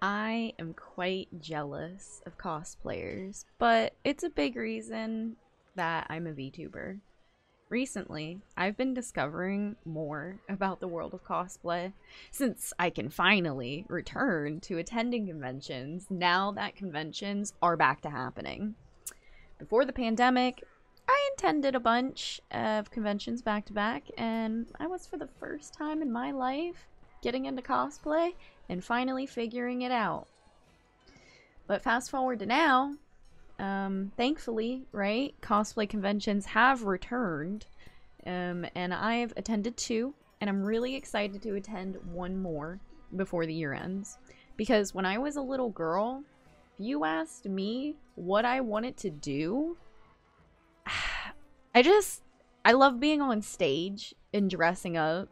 I am quite jealous of cosplayers, but it's a big reason that I'm a VTuber. Recently, I've been discovering more about the world of cosplay since I can finally return to attending conventions now that conventions are back to happening. Before the pandemic, I attended a bunch of conventions back to back, and I was for the first time in my life getting into cosplay and finally figuring it out. But fast forward to now, thankfully, right, cosplay conventions have returned, and I've attended two, and I'm really excited to attend one more before the year ends. Because when I was a little girl, if you asked me what I wanted to do, I love being on stage and dressing up.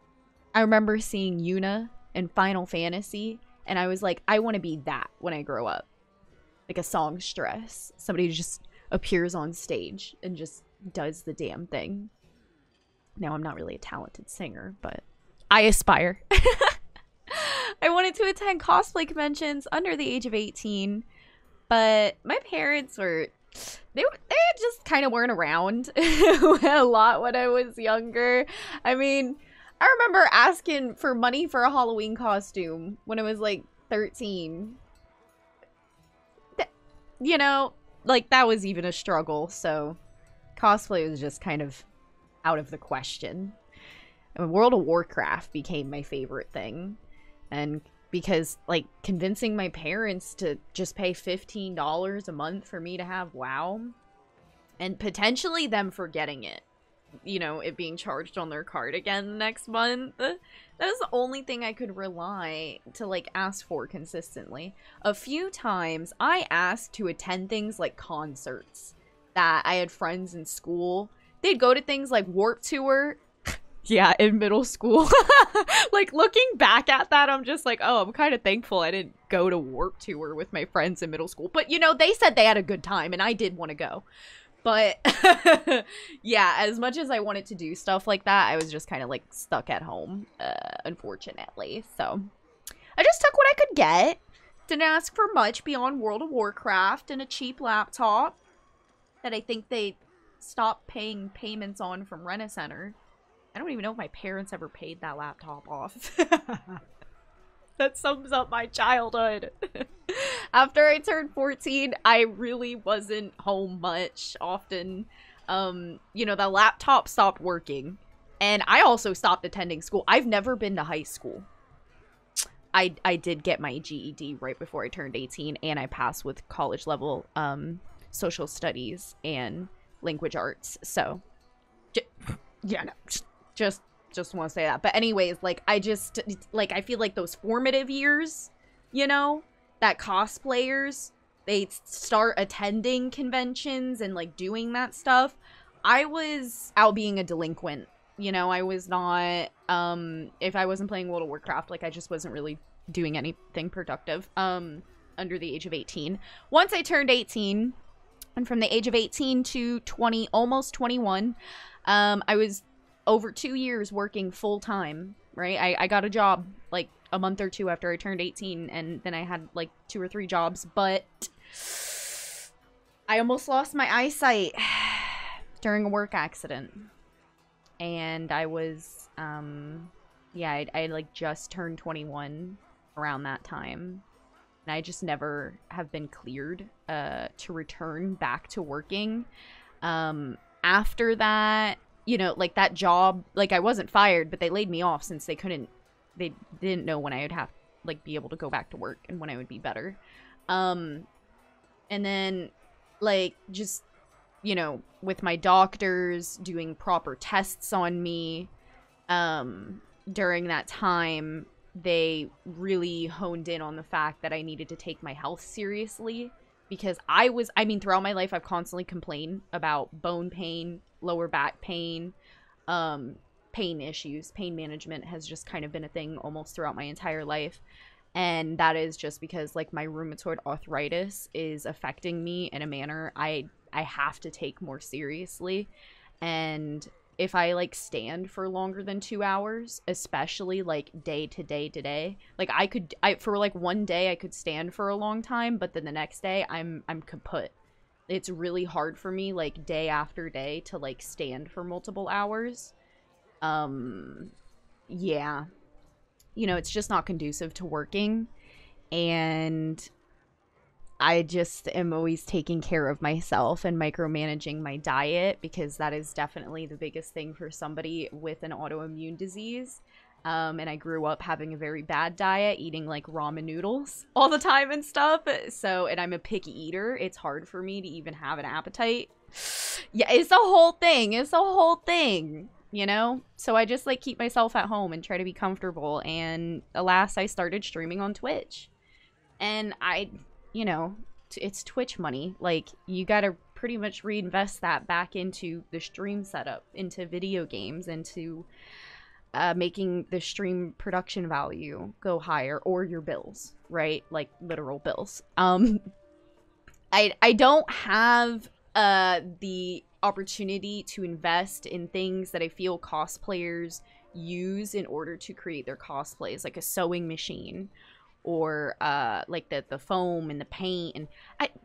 I remember seeing Yuna in Final Fantasy, and I was like, I want to be that when I grow up. Like a songstress. Somebody who just appears on stage and just does the damn thing. Now, I'm not really a talented singer, but I aspire. I wanted to attend cosplay conventions under the age of 18, but my parents were... They just kind of weren't around a lot when I was younger. I mean, I remember asking for money for a Halloween costume when I was like 13. You know, like that was even a struggle, so cosplay was just kind of out of the question. And World of Warcraft became my favorite thing. And because, like, convincing my parents to just pay $15 a month for me to have WoW, and potentially them forgetting it, you know, it being charged on their card again next month, that was the only thing I could rely to, like, ask for consistently. A few times, I asked to attend things like concerts that I had friends in school. They'd go to things like Warp Tour. Yeah, in middle school. Like, looking back at that, I'm just like, oh, I'm kind of thankful I didn't go to Warp Tour with my friends in middle school. But, you know, they said they had a good time, and I did want to go. But, yeah, as much as I wanted to do stuff like that, I was just kind of, like, stuck at home, unfortunately. So, I just took what I could get. Didn't ask for much beyond World of Warcraft and a cheap laptop that I think they stopped paying payments on from Rent-A-Center. I don't even know if my parents ever paid that laptop off. That sums up my childhood. After I turned 14, I really wasn't home much often. You know, the laptop stopped working. And I also stopped attending school. I've never been to high school. I did get my GED right before I turned 18, and I passed with college level social studies and language arts. So, yeah, no. Just want to say that. But anyways, like, I feel like those formative years, you know, that cosplayers, they start attending conventions and, like, doing that stuff. I was out being a delinquent, you know. I was not, if I wasn't playing World of Warcraft, like, I just wasn't really doing anything productive, under the age of 18. Once I turned 18, and from the age of 18 to 20, almost 21, I was over 2 years working full-time, right? I got a job, like, a month or two after I turned 18, and then I had, like, 2 or 3 jobs, but I almost lost my eyesight during a work accident. And I was, yeah, I like, just turned 21 around that time. And I just never have been cleared to return back to working. After that, you know, like, that job, like, I wasn't fired, but they laid me off since they didn't know when I would have, like, be able to go back to work and when I would be better. And then, like, just, you know, with my doctors doing proper tests on me, during that time, they really honed in on the fact that I needed to take my health seriously, because I mean, throughout my life, I've constantly complained about bone pain, lower back pain, pain issues. Pain management has just kind of been a thing almost throughout my entire life. And that is just because, like, my rheumatoid arthritis is affecting me in a manner I have to take more seriously. And if I like stand for longer than 2 hours, especially like day to day to day. Like I for like one day I could stand for a long time, but then the next day I'm kaput. It's really hard for me like day after day to like stand for multiple hours. Yeah. You know, it's just not conducive to working, and I just am always taking care of myself and micromanaging my diet, because that is definitely the biggest thing for somebody with an autoimmune disease. And I grew up having a very bad diet, eating like ramen noodles all the time and stuff. So, and I'm a picky eater. It's hard for me to even have an appetite. Yeah, it's a whole thing. It's a whole thing, you know? So I just like keep myself at home and try to be comfortable. And alas, I started streaming on Twitch. And you know, it's Twitch money. Like, you gotta pretty much reinvest that back into the stream setup, into video games, into making the stream production value go higher, or your bills, right? Like, literal bills. I don't have the opportunity to invest in things that I feel cosplayers use in order to create their cosplays, like a sewing machine, or like the foam and the paint, and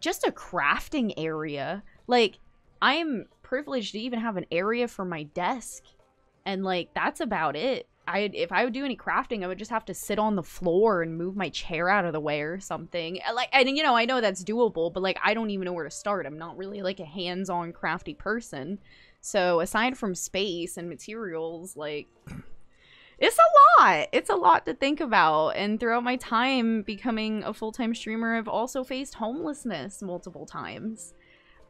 just a crafting area. Like, I'm privileged to even have an area for my desk, and like that's about it. If I would do any crafting, I would just have to sit on the floor and move my chair out of the way or something. Like, and you know, I know that's doable, but like I don't even know where to start. I'm not really like a hands-on crafty person. So aside from space and materials, like, it's a lot. It's a lot to think about. And throughout my time becoming a full-time streamer, I've also faced homelessness multiple times.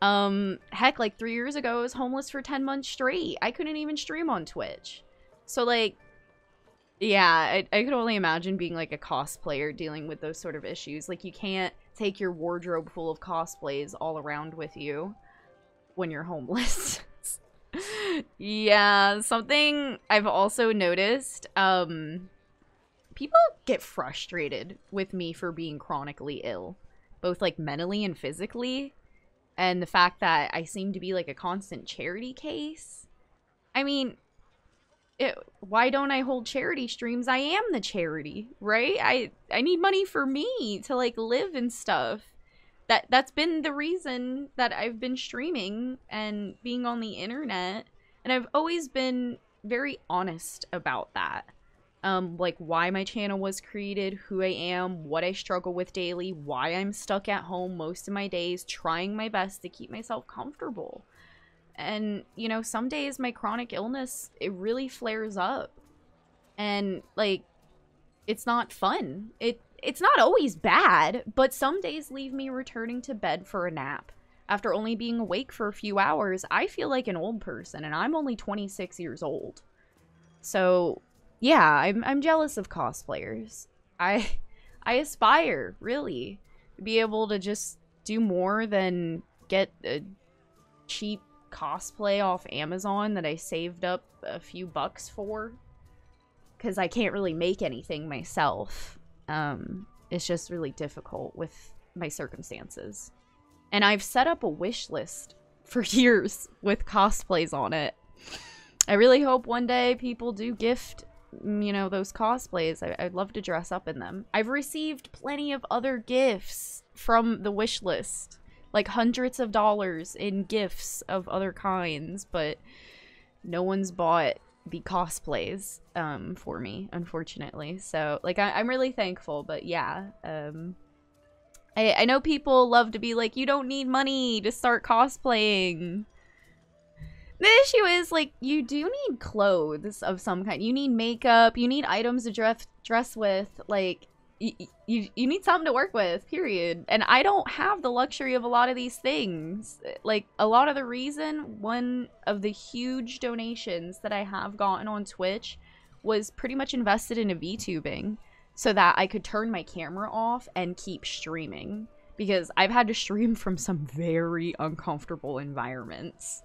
Heck, like 3 years ago, I was homeless for 10 months straight. I couldn't even stream on Twitch. So like, yeah, I could only imagine being like a cosplayer dealing with those sort of issues. Like, you can't take your wardrobe full of cosplays all around with you when you're homeless. Yeah, something I've also noticed, people get frustrated with me for being chronically ill, both like mentally and physically, and the fact that I seem to be like a constant charity case. I mean, why don't I hold charity streams? I am the charity, right? I need money for me to like live and stuff. That's been the reason that I've been streaming and being on the internet, and I've always been very honest about that. Like, why my channel was created, who I am, what I struggle with daily, why I'm stuck at home most of my days, trying my best to keep myself comfortable. And, you know, some days my chronic illness, it really flares up. And, like, it's not fun. It's not always bad, but some days leave me returning to bed for a nap. After only being awake for a few hours, I feel like an old person, and I'm only 26 years old. So, yeah, I'm jealous of cosplayers. I aspire, really, to be able to just do more than get a cheap cosplay off Amazon that I saved up a few bucks for. Because I can't really make anything myself. It's just really difficult with my circumstances. And I've set up a wish list for years with cosplays on it. I really hope one day people do gift, you know, those cosplays. I'd love to dress up in them. I've received plenty of other gifts from the wish list. Like hundreds of dollars in gifts of other kinds, but no one's bought the cosplays for me, unfortunately. So like, I'm really thankful, but yeah, I know people love to be like, you don't need money to start cosplaying. The issue is, like, you do need clothes of some kind. You need makeup, you need items to dress with, like, you need something to work with, period. And I don't have the luxury of a lot of these things. Like, a lot of the reason, one of the huge donations that I have gotten on Twitch was pretty much invested in a VTubing, so that I could turn my camera off and keep streaming. Because I've had to stream from some very uncomfortable environments.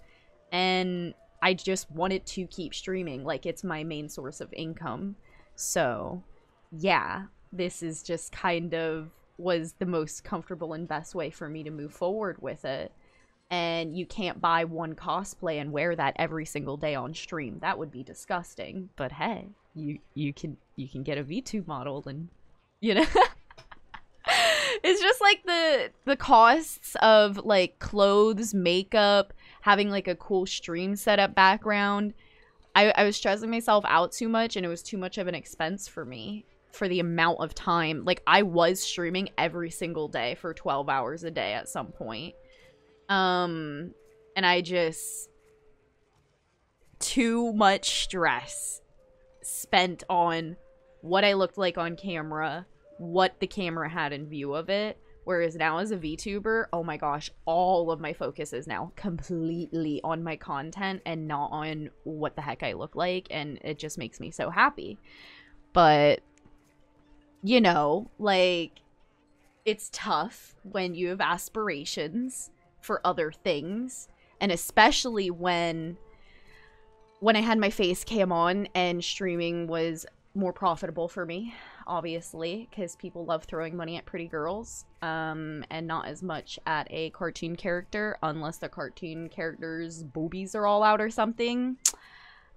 And I just wanted to keep streaming, like it's my main source of income. So, yeah. This is just kind of was the most comfortable and best way for me to move forward with it. and you can't buy one cosplay and wear that every single day on stream. That would be disgusting. But hey, you can get a VTube model, and you know. It's just like the costs of like clothes, makeup, having like a cool stream setup background. I was stressing myself out too much, and it was too much of an expense for me for the amount of time. Like, I was streaming every single day for 12 hours a day at some point. And I just... Too much stress spent on what I looked like on camera, what the camera had in view of it. Whereas now as a VTuber, oh my gosh, all of my focus is now completely on my content and not on what the heck I look like, and it just makes me so happy. But, you know, like, it's tough when you have aspirations for other things, and especially when I had my face cam on and streaming was more profitable for me, obviously, because people love throwing money at pretty girls, and not as much at a cartoon character, unless the cartoon character's boobies are all out or something.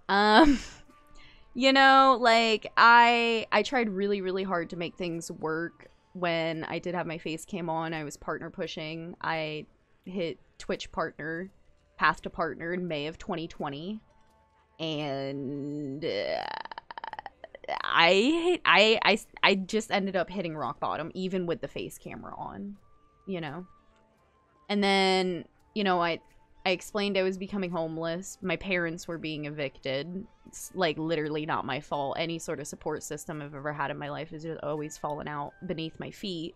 You know, like, I tried really, really hard to make things work when I did have my face cam on. I was partner pushing. I hit Twitch partner, path to partner in May of 2020, and I just ended up hitting rock bottom, even with the face camera on, you know. And then, you know, I explained I was becoming homeless. My parents were being evicted. It's, like, literally not my fault. Any sort of support system I've ever had in my life has just always fallen out beneath my feet.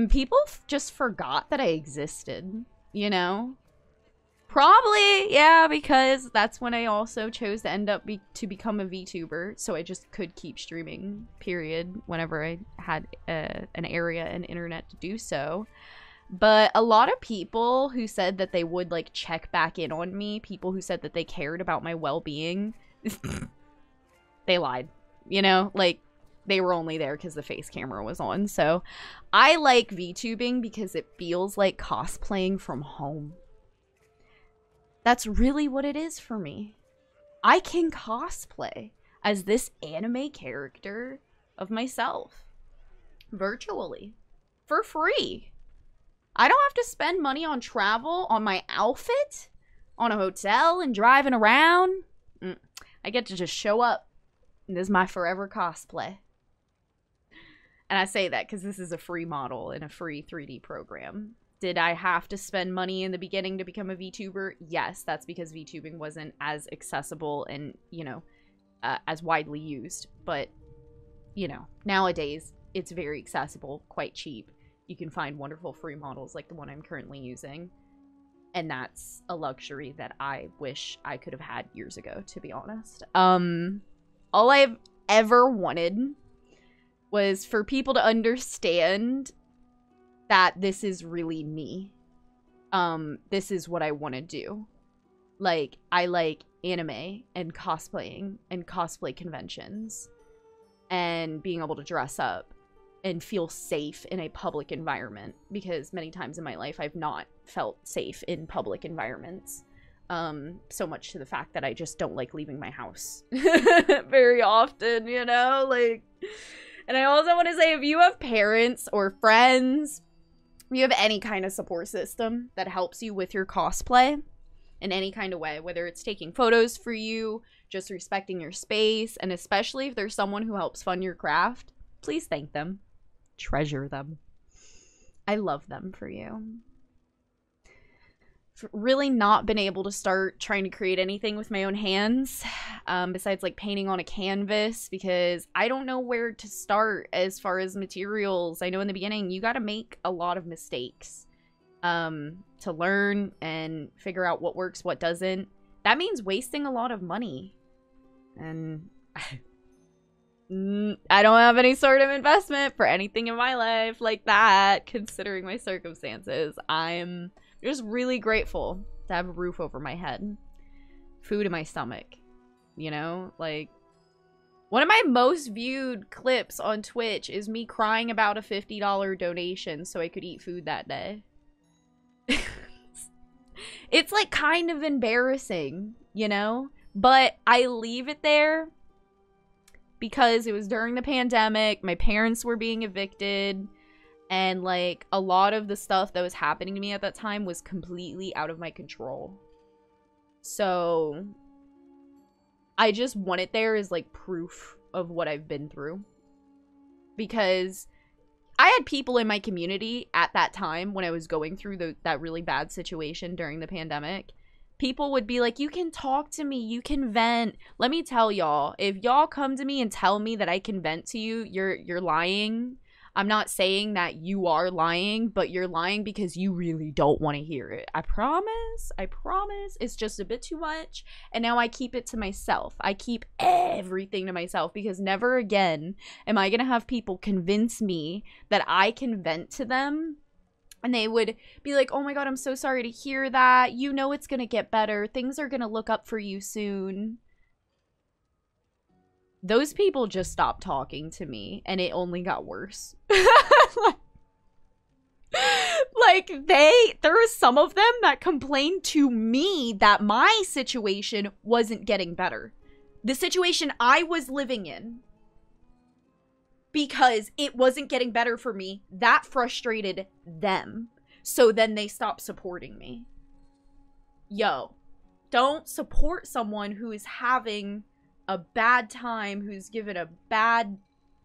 People just forgot that I existed, you know. Probably, yeah, because that's when I also chose to end up to become a VTuber, so I just could keep streaming, period, whenever I had an area and internet to do so. But a lot of people who said that they would, like, check back in on me, people who said that they cared about my well-being, they lied, you know? Like, they were only there because the face camera was on. So I like VTubing because it feels like cosplaying from home. That's really what it is for me. I can cosplay as this anime character of myself virtually for free. I don't have to spend money on travel, on my outfit, on a hotel, and driving around. I get to just show up. And this is my forever cosplay. And I say that because this is a free model in a free 3D program. Did I have to spend money in the beginning to become a VTuber? Yes, that's because VTubing wasn't as accessible and, you know, as widely used. But, you know, nowadays, it's very accessible, quite cheap. You can find wonderful free models like the one I'm currently using. And that's a luxury that I wish I could have had years ago, to be honest. All I've ever wanted was for people to understand that this is really me. This is what I want to do. Like, I like anime and cosplaying and cosplay conventions and being able to dress up and feel safe in a public environment, because many times in my life I've not felt safe in public environments. So much to the fact that I just don't like leaving my house very often, you know? Like, and I also want to say, if you have parents or friends, if you have any kind of support system that helps you with your cosplay in any kind of way, whether it's taking photos for you, just respecting your space, and especially if there's someone who helps fund your craft, please thank them. Treasure them. I love them for you. Really not been able to start trying to create anything with my own hands, besides like painting on a canvas, because I don't know where to start as far as materials. I know in the beginning you got to make a lot of mistakes to learn and figure out what works, what doesn't. That means wasting a lot of money, and I don't have any sort of investment for anything in my life like that, considering my circumstances. I'm just really grateful to have a roof over my head, food in my stomach, you know? Like, one of my most viewed clips on Twitch is me crying about a $50 donation so I could eat food that day. It's like kind of embarrassing, you know? But I leave it there because it was during the pandemic, my parents were being evicted, and like a lot of the stuff that was happening to me at that time was completely out of my control. So I just want it there as like proof of what I've been through. Because I had people in my community at that time when I was going through that really bad situation during the pandemic. People would be like, you can talk to me, you can vent. Let me tell y'all, if y'all come to me and tell me that I can vent to you, you're lying. I'm not saying that you are lying, but you're lying because you really don't want to hear it. I promise. It's just a bit too much. And now I keep it to myself. I keep everything to myself because never again am I going to have people convince me that I can vent to them. And they would be like, oh my God, I'm so sorry to hear that. You know it's going to get better. Things are going to look up for you soon. Those people just stopped talking to me, and it only got worse. Like, there were some of them that complained to me that my situation wasn't getting better. The situation I was living in, because it wasn't getting better for me, that frustrated them. So then they stopped supporting me. Yo, don't support someone who is having a bad time, who's given a bad,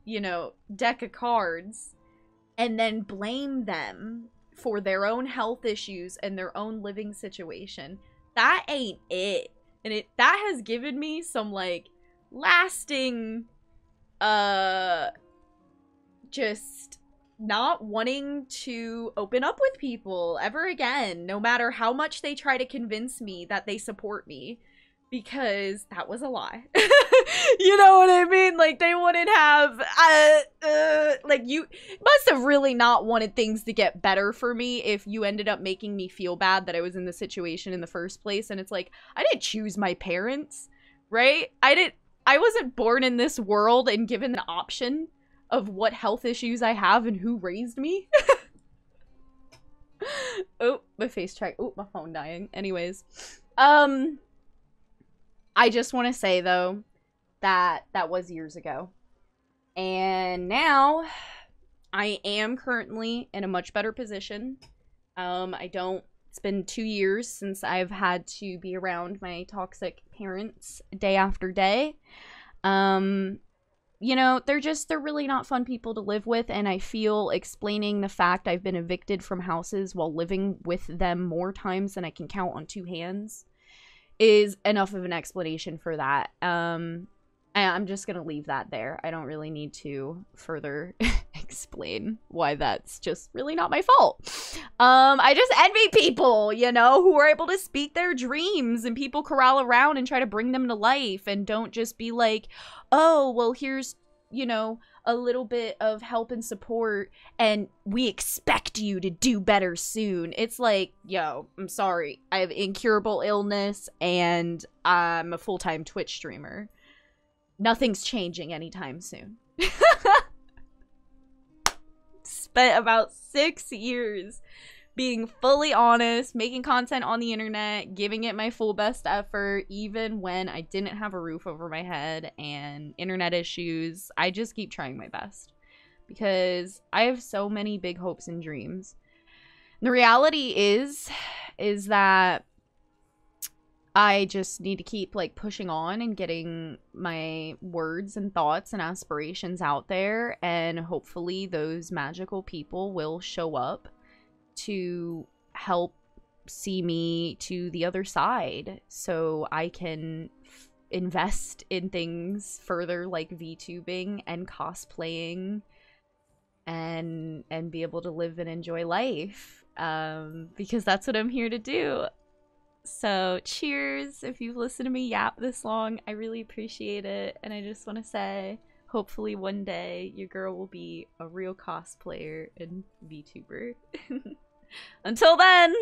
you know, deck of cards, and then blame them for their own health issues and their own living situation. That ain't it. And that has given me some like lasting just not wanting to open up with people ever again, no matter how much they try to convince me that they support me, because that was a lie. You know what I mean? Like, they wouldn't have like, you must have really not wanted things to get better for me if you ended up making me feel bad that I was in the situation in the first place. And it's like, I didn't choose my parents, right? I wasn't born in this world and given the option of what health issues I have and who raised me. Oh, my face check. Oh, my phone dying. Anyways, I just want to say though that was years ago, and now I am currently in a much better position. It's been 2 years since I've had to be around my toxic parents day after day. You know, they're really not fun people to live with, and I feel explaining the fact I've been evicted from houses while living with them more times than I can count on 2 hands is enough of an explanation for that. I'm just gonna leave that there. I don't really need to further explain why that's just really not my fault. I just envy people, you know, who are able to speak their dreams, and people corral around and try to bring them to life, and don't just be like, oh, well, here's, you know, a little bit of help and support, and we expect you to do better soon. It's like, yo, I'm sorry. I have incurable illness, and I'm a full-time Twitch streamer. Nothing's changing anytime soon. Spent about 6 years being fully honest, making content on the internet, giving it my full best effort, even when I didn't have a roof over my head and internet issues. I just keep trying my best because I have so many big hopes and dreams. And the reality is that I just need to keep like pushing on and getting my words and thoughts and aspirations out there, and hopefully those magical people will show up to help see me to the other side so I can invest in things further like vtubing and cosplaying and be able to live and enjoy life, because that's what I'm here to do. So cheers if you've listened to me yap this long. I really appreciate it, and I just want to say hopefully one day your girl will be a real cosplayer and VTuber. Until then!